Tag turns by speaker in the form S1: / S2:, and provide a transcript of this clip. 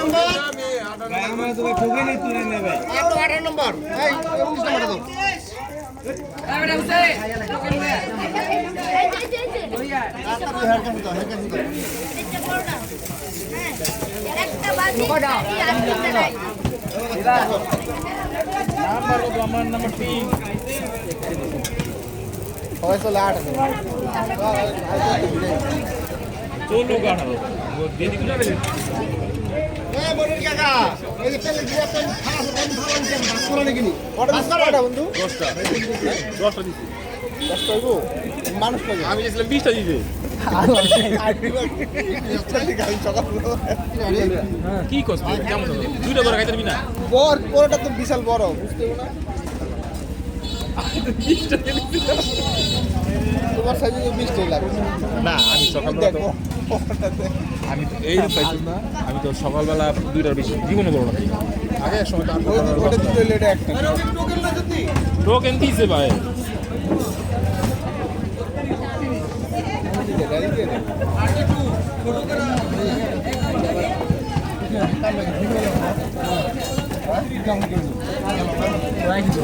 S1: আমরা তো ঠকে নেই তুলে নেবে
S2: 18 নম্বর এই 19 নম্বর দাও
S1: আমার নাম্বার 3
S2: হয়তো লাট
S1: চলো গাড়া দেদি গুলো রে
S2: এ বড়ুল কাকা এই যে তেলে দিয়ে আপনি খাস বন্ধ ভালো আছে বাস করে নাকি নি অর্ডার বন্ধু
S1: 10টা 10টা দিছি
S2: 10 হইবো মানুষ লাগে
S1: আমি গেছিলাম 20টা দিতে কি কষ্ট কেমন হলো দুইটা বড় খাইতে না
S2: বড়টা তো বিশাল বড় বুঝতে না তোমার সাইজে তো 20 টাই লাগবে
S1: না আমি সকালবেলা তো আমি এই পাইছি না আমি তো সকালবেলা দুইটার বেশি জীবনে বড় না আগে এক সময়
S2: ওটা দুটো লেটে একটা
S1: টোকেন দিয়েছে ভাই
S2: আর কি